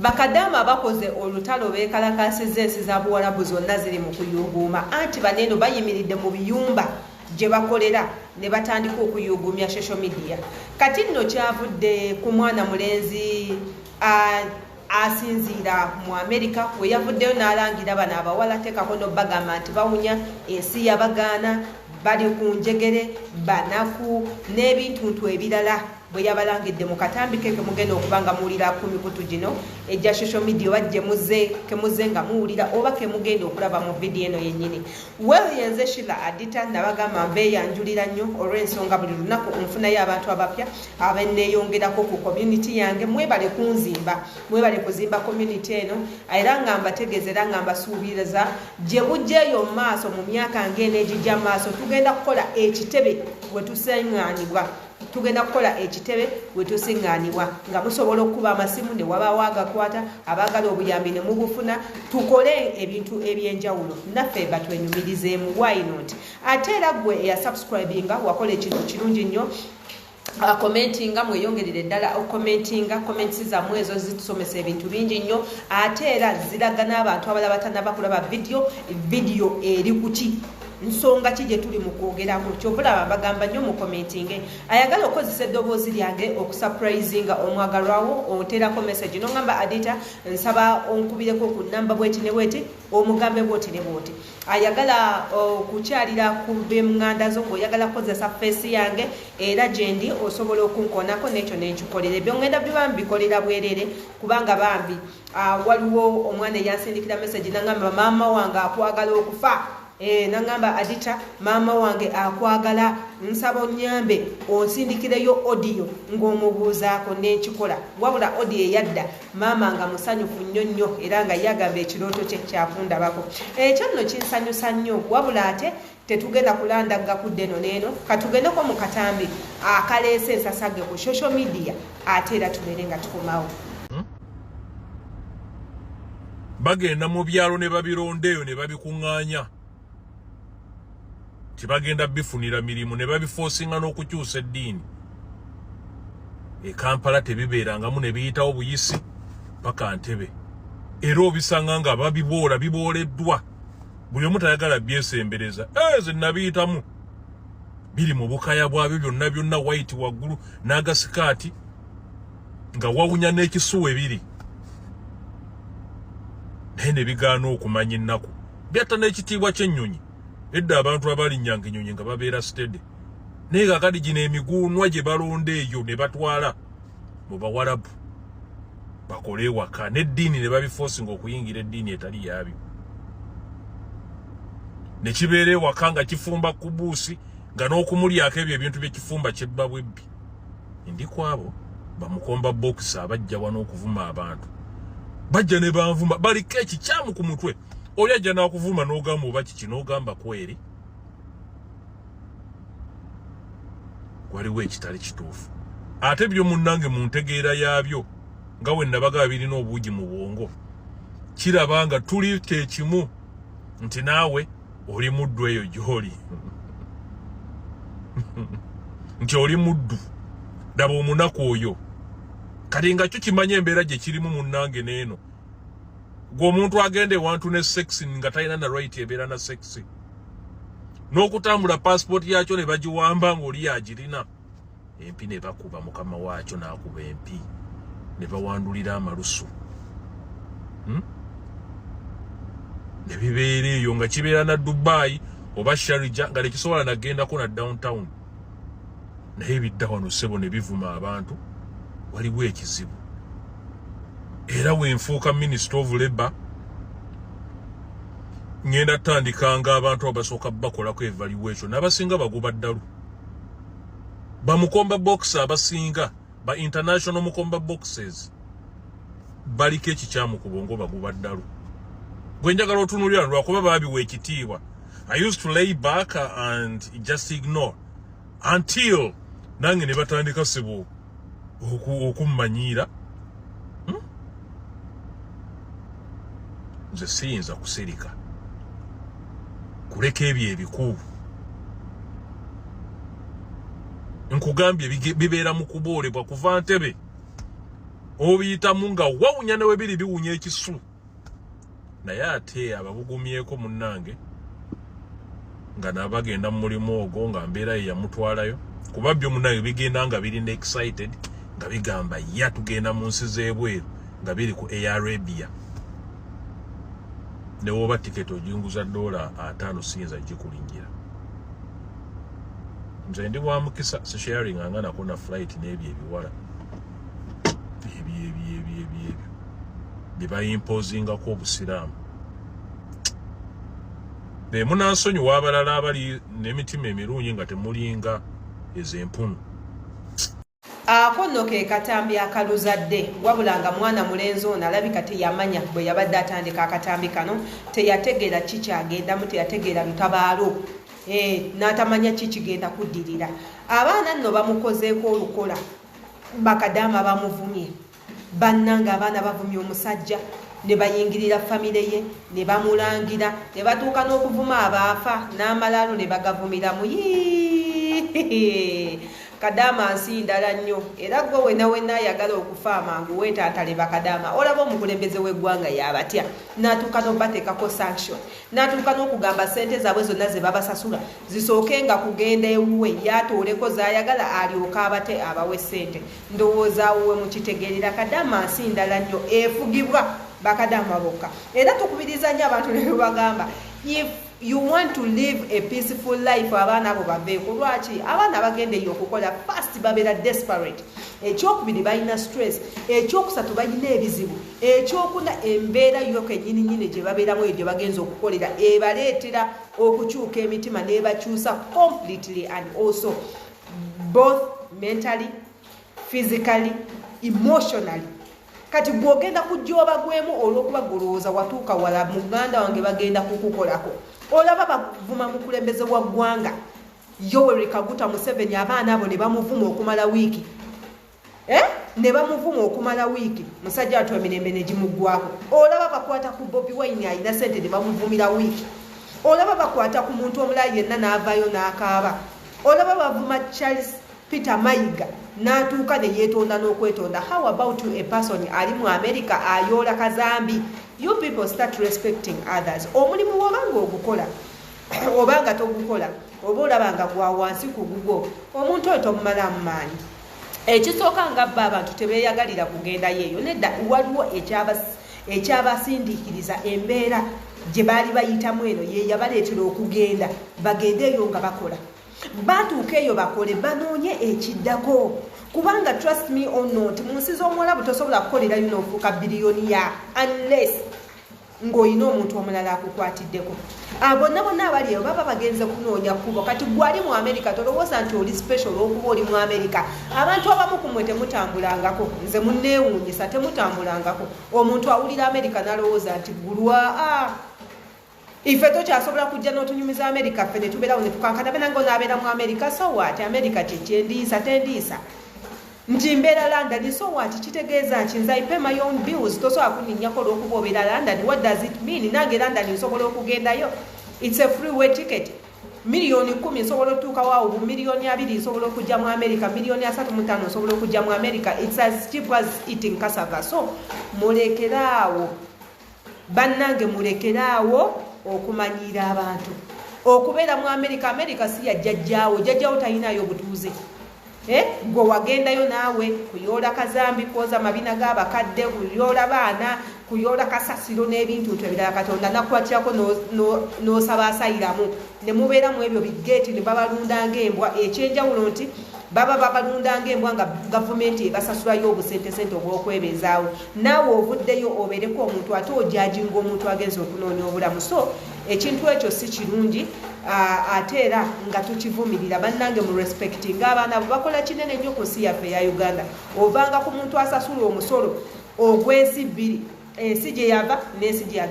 bakadama bakoze olutalo bekalakasiza ensi za Buwarabu zonna ziri mu kuyuguuma anti baneno bayimiridde mu biyumba gye bakolera ne batandika okuyugumya social media. Kati nno kyavudde ku mwana mulenzi asinziira mu America we yavuddeyo n'alangira bano abawala teekako n'obbagamba nti bawunya ensi yabagaana bali ku njegere banaku n'ebintuntu ebirala bwe yabalangidde mu katambi ke mugenda okubanga muwulira ku mikutu gino ejja social media wajje muze nga muwulira oba ke mugenda okulaba mu video eno yennyini. Yenze Sheila Adita nabagamba mbeeyanjulira nnyo olw'ensonga buli lunaku nfunayo abantu abapya abenneeyongerako ku community yange. Mwebale kunzimba, mwebale kuzimba community eno era nga mbategeeza era nga mbasuubiriza gye bujjeeyo mu maaso mu myaka ng'eno egijja mu maaso tugenda kukola ekitebe we tusiŋŋaanibwa. Tugenda kukola ekitebe we tusiŋŋaanibwa nga musobola okuba amasimu ne wabaawo agakwata abaagala obuyambi ne mubufuna tukole ebintu ebyenjawulo naffe batwenyumirizeemu. Why not? Ate era gwe eyasubscribinga wakola ekintu kirungi nnyo commentinga mweyongerere ddala okucommentinga comments zammwe ezo zitusomesa ebintu bingi nnyo ate era ziraga n'abantu abalala batanaba kulaba video eri kuki nsonga ki gye tuli mu kwogeramu kyobulaba bagamba nnyo mu commentinge ayagala okozesa eddoboozi lyange okusurprisinga omwagalwawo oterako message nongamba Adita nsaba onkubireko ku namba bweti ne bweti omugambe bwoti ne bwoti ayagala okukyalira ku bemŋŋanda zo ng'oyagala kukozesa face yange era gyendi osobola okunkonako n'ekyo nenkikolerera byongenda biba mbikolera bwerere kubanga bambi waliwo omwana eyansindikira message nangamba maama wange akwagala okufa. Nangamba Adita maama wange akwagala nsaba onyambe onsindikireyo audio ng'omubuuzaako n'ekikola wabula audio eyadda maama nga musanyufu nnyo nnyo era nga yagamba ekirooto kye kyakundabako. Ekyo nno kinsanyusa nnyo wabula ate tetugenda kulandagga kudde eno n'eno katugendeko mu katambi akaleese ensasage ku social media ate era tubeere nga tukomawo. Bagenda mu byalo ne babirondeeyo ne babikuŋŋaanya tibagenda bifunira mirimu ne babiforcinga n'okukyusa eddiini. Kampala tebibeerangamu ne biyitawo buyisi paka Ntebe era obisanga nga bibooleddwa buli omu tayagala byesembereza. Ze nabiyitamu biri mu bukaya bwabyo byonna white waggulu n'agasikaati nga wawunya n'ekisuwa ebiri naye ne bigaana okumanya ennaku byatta n'ekitiibwa ky'ennyonyi. Edda abantu abalinnyanga ennyonyi nga babeera stede naye kakati gino emiguunwa gye balonda eyo ne batwala mu Bawarabu bakole ewaka n'eddiini ne babiforcinga okuyingira eddiini etali yaabyo ne kibeera ewaka nga kifumba ku buusi nga n'okumulyako ebyo ebintu by'ekifumba kyebba bwebbi. Ndi kwabo bamukomba box abajja wano okuvuma abantu bajja ne banvuma baliko ekikyamu ku mutwe oli ajja n'akuvuma n'ogamba oba kiki n'ogamba kweri waliwo ekitali kituufu. Ate byo munnange mu ntegeera yaabyo nga we nabaga birina obuugi mu bwongo kiraba nga tuli kyekimu nti naawe oli muddu eyo gy'oli nti oli muddu daba omunaku oyo kati nga kyo kimanya embeera gye kirimu munnange n'eno gwe omuntu agende wantu ne sexi nga talina na right ebeera na sexi n'okutambula passport yakyo ne bagiwamba ng'oli yagirina empi ne bakuba mukama waakyo n'akuba empi ne bawandulira amalusu ne bibeera eyo nga kibeera na Dubai oba Sharjah nga tekisobola nagendako na downtown naye bidda wano ssebo ne bivuma abantu waliwo ekizibu. Era wenfuuka Minister of Labour ngenda tandikanga abantu abasooka bakolako evaluation n'abasinga bagoba ddalu bamukomba box abasinga ba international mukomba boxes baliko ekikyamu ku bongo bagoba ddalu gwe njagala otunulira lwakuba baabiwa ekitiibwa. I used to lay back and just ignore until nange ne batandika sebo okummanyiira nze siyinza kusirika kuleka ebyo ebikulu nkugambye bibeera mu kuboolebwa kuva Ntebe obiyitamu nga wawunya ne webiri biwunya ekisu naye ate ababugumyeko munnange nga nabagenda mu mulimu ogwo nga mbeera ye yamutwalayo kuba byo munnange bigenda nga biri excited nga bigamba ya tugenda mu nsi z'ebweru nga biri ku Air Arabia ne woba tiketi ojinguza $5 siyinza gikulingira nze ndi wa mukisa sharing angana kuna flight n'ebyo ebiwala ebyo biba imposinga ko obusiraamu be munansonyi wabalala abali n'emitima emirungi nga temulinga ezempunu ako nno ke katambi akaluzadde wabula nga mwana mulenzi ono alabika teyamanya bwe yabadde atandika akatambi kano teyategeera kikyagendamu teyategeera lutabaalo n'atamanya kikigenda kuddirira abaana nno bamukozeeko olukola bakadaama bamuvumye bannanga abaana bavumye omusajja ne bayingirira famire ye ne bamulangira ne batuuka n'okuvuma abaafa n'amalaalo ne bagavumiramu Kadama nsindala nnyo era gwe wena ayagala okufa amangu weetaatale bakadaama olaba omukulembeze w'eggwanga yabatya n'atuuka n'obateekako sanction n'atuuka n'okugamba ssente zaabwe zonna ze babasasula zisookenga kugenda ewuwe yatooleko zaayagala alyoka abate abawe ssente ndowooza wuwe mukitegeerera Kadama nsindala nnyo efugibwa bakadaama bokka era tukubiriza nnyo abantu ne bagamba if you want to live a peaceful life abaana abo baveeko lwaki abaana bagenda eyo okukola first babeera desperate ekyokubiri balina stress ekyokusatu balina ebizibu ekyokuna embeera yo kennyininyini gye babeeramu eyo gye bagenza okukolera ebaleetera okukyuka emitima n'ebakyusa completely and also both mentally physically emotionally kati bwogenda kujooba gwemu olw'okuba golowooza watuuka wala muganda wange bagenda kukukolako olaba bavuma mukulembeze wa ggwanga Yoweri Kaguta Museveni abaana abo ne bamuvuma okumala wiiki ne bamuvuma okumala wiiki musajja atwa emirembe ne gimuggwako olaba bakwata ku Bobi Wine ayina ssente ne bamuvumira wiiki olaba bakwata ku muntu omulala yenna n'avaayo n'akaaba olaba bavuma Charles Peter Mayiga n'atuuka ne yeetonda n'okwetonda how about a person ali mu America ayoola kazambi you people start respecting others omulimu wabanga ogukola obanga togukola oba olabanga gwa wansi ku gugwo omuntu oyo tomumalamu maanyi ekisooka nga bba abantu tebeeyagalira kugenda yeeyo nedda waliwo ekyabasindiikiriza embeera gye baali bayitamu eno ye yabaleetera okugenda bagendeeyo nga bakola batuuka eyo bakole banoonye ekiddako kubanga trust me or not mu nsi z'omuwalabu tosobola kukolerayo n'ofuuka biliyoniya unless ng'olina omuntu omulala akukwatiddeko bonna bonna abali eyo baba bagenze kunoonya kkubo kati gwali mu America tolowooza nti oli special okuba oli mu America abantu abamu kumwe temutambulangako nze munneewuunyisa temutambulangako omuntu awulira America n'alowooza nti gulwa ife tokyasobola kujja n'otunyumiza America ffe ne tubeerawo ne tukankana bena ng'onaabeera mu America so what America kyekyendiisa tendiisa nti mbeera London so what kitegeeza nti nze I pay my own bills tosobola kuninnyako olw'okuba obeera London what does it mean nange London nsobola okugendayo it's a free way ticket miliyoni 10 nsobola otuukawo awo miliyoni 2 nsobola okujja mu America miliyoni 35 nsobola okujja mu America it's as cheap as eating cassava so mulekeraawo bannange mulekeraawo okumanyiira abantu okubeera mu America si ya jjajjaawo talinayo butuuze gwe wagendayo naawe kuyoola kazambi kwoza mabina g'abakadde kuyoola baana kuyoola kasasiro n'ebintu ebirala Katonda nakwatirako n'osaba asayiramu ne mubeeramu ebyo bigeeti ne babalunda ng'embwa ekyenjawulo nti baba babalunda ng'embwa nga gavumenti ebasasulayo obusentesente obw'okwebezaawo naawe ovuddeyo obeereko omuntu ate ojajinga omuntu agenza okunoonya obulamu so ekintu ekyo si kirungi ate era nga tukivumirira bannange mu respecting abaana abo bakola kinene nnyo ku nsi yaffe ya Uganda ovanga ku muntu asasula omusolo ogw'ensi bbiri ensi gye yava n'ensi gye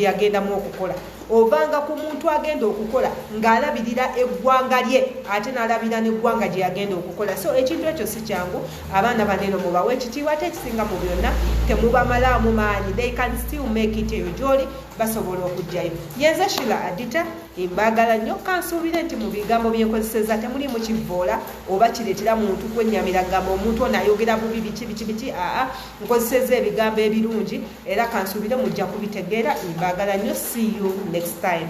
yagendamu okukola ovanga ku muntu agenda okukola ng'alabirira eggwanga lye ate n'alabira n'eggwanga gye yagenda okukola so ekintu ekyo si kyangu abaana baneeno mubawe ekitiibwa ate ekisinga mu byonna temubamalaamu maanyi they can still make it eyo gy'oli basobola okujjayo. Yenze Shila Adita mbagala nnyo kansuubire nti mu bigambo byenkozeseza temulimu kivoola oba kireetera muntu kwennyamira gamba omuntu ono ayogera bubi biki nkozeseza ebigambo ebirungi era kansuubire mujja kubitegeera mbagala nnyo. See you next time.